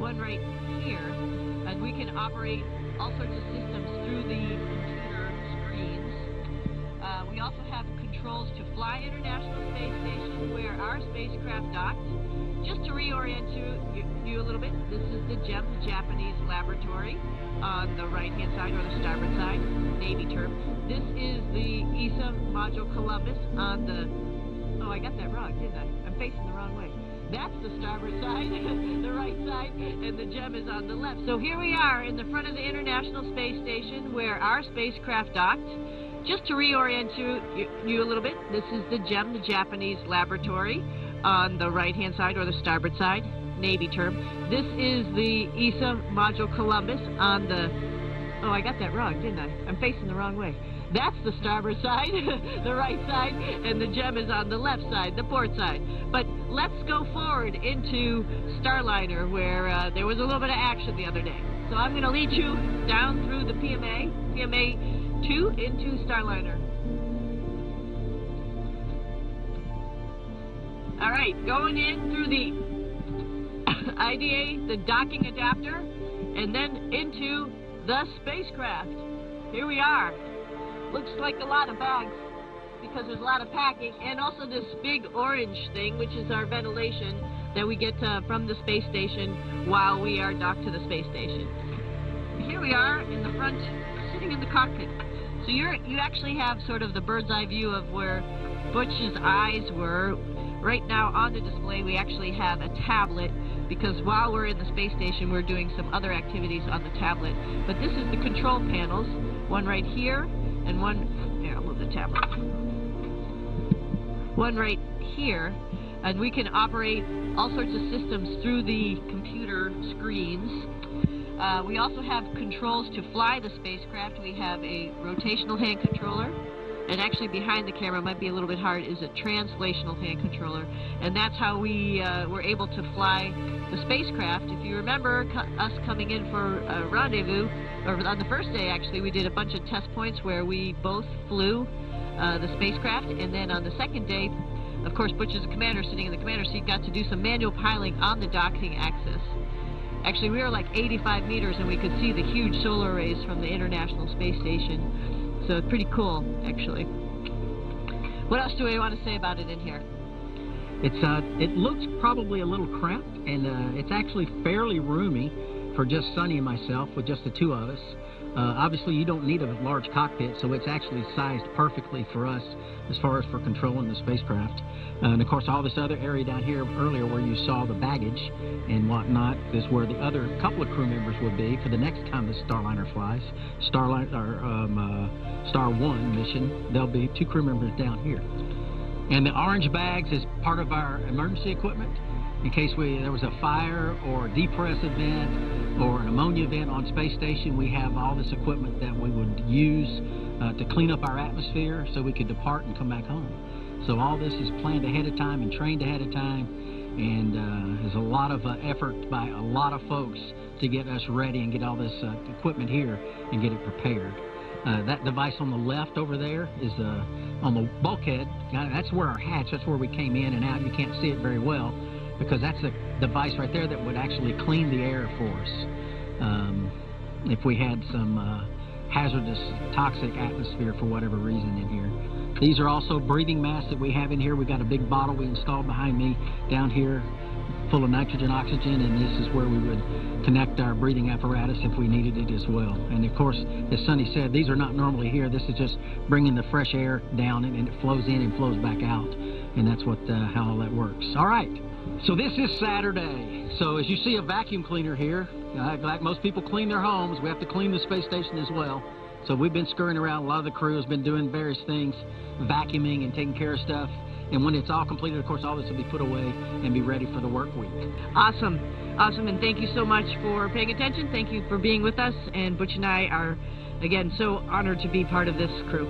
one right here, and we can operate all sorts of systems through the computer screens. We also have controls to fly International Space Station, where our spacecraft docked. Just to reorient you a little bit, this is the GEM, the Japanese laboratory, on the right-hand side or the starboard side, Navy term. This is the ESA module Columbus on the, oh, I got that wrong, didn't I? I'm facing the wrong way. That's the starboard side, the right side, and the GEM is on the left. So here we are in the front of the International Space Station, where our spacecraft docked. Just to reorient you a little bit, this is the GEM, the Japanese laboratory, on the right-hand side or the starboard side, Navy term. This is the ESA module Columbus on the, oh, I got that wrong, didn't I? I'm facing the wrong way. That's the starboard side, the right side, and the GEM is on the left side, the port side. But let's go forward into Starliner, where there was a little bit of action the other day. So I'm going to lead you down through the PMA 2 into Starliner. All right, going in through the IDA, the docking adapter, and then into the spacecraft. Here we are. Looks like a lot of bags because there's a lot of packing, and also this big orange thing, which is our ventilation that we get from the space station while we are docked to the space station. Here we are in the front, sitting in the cockpit. So you actually have sort of the bird's eye view of where Butch's eyes were. Right now on the display we actually have a tablet, because while we're in the space station we're doing some other activities on the tablet. But this is the control panels, one right here and one, here, I'll move the tablet. One right here, and we can operate all sorts of systems through the computer screens. We also have controls to fly the spacecraft. We have a rotational hand controller, and actually behind the camera, might be a little bit hard, is a translational hand controller, and that's how we were able to fly the spacecraft. If you remember us coming in for a rendezvous, or on the first day actually, we did a bunch of test points where we both flew the spacecraft, and then on the second day, of course, Butch is a commander sitting in the commander seat, got to do some manual piloting on the docking axis. Actually, we were like 85 meters, and we could see the huge solar arrays from the International Space Station. So pretty cool, actually. What else do we want to say about it in here? It looks probably a little cramped, and it's actually fairly roomy for just Sunny and myself, with just the two of us. Obviously, you don't need a large cockpit, so it's actually sized perfectly for us as far as for controlling the spacecraft. And of course, all this other area down here earlier where you saw the baggage and whatnot is where the other couple of crew members would be for the next time the Starliner flies. Star 1 mission, there'll be 2 crew members down here. And the orange bags is part of our emergency equipment. In case there was a fire or a depress event or an ammonia event on space station, we have all this equipment that we would use to clean up our atmosphere so we could depart and come back home. So all this is planned ahead of time and trained ahead of time, and there's a lot of effort by a lot of folks to get us ready and get all this equipment here and get it prepared. That device on the left over there is on the bulkhead. That's where our hatch, that's where we came in and out. You can't see it very well, because that's the device right there that would actually clean the air for us if we had some hazardous, toxic atmosphere for whatever reason in here. These are also breathing masks that we have in here. We've got a big bottle we installed behind me down here full of nitrogen, oxygen, and this is where we would connect our breathing apparatus if we needed it as well. And of course, as Sunny said, these are not normally here. This is just bringing the fresh air down, and it flows in and flows back out, and that's what how all that works. All right. So this is Saturday. So as you see a vacuum cleaner here, like most people clean their homes, we have to clean the space station as well. So we've been scurrying around. A lot of the crew has been doing various things, vacuuming and taking care of stuff. And when it's all completed, of course, all this will be put away and be ready for the work week. Awesome. Awesome, and thank you so much for paying attention. Thank you for being with us. And Butch and I are, again, so honored to be part of this crew.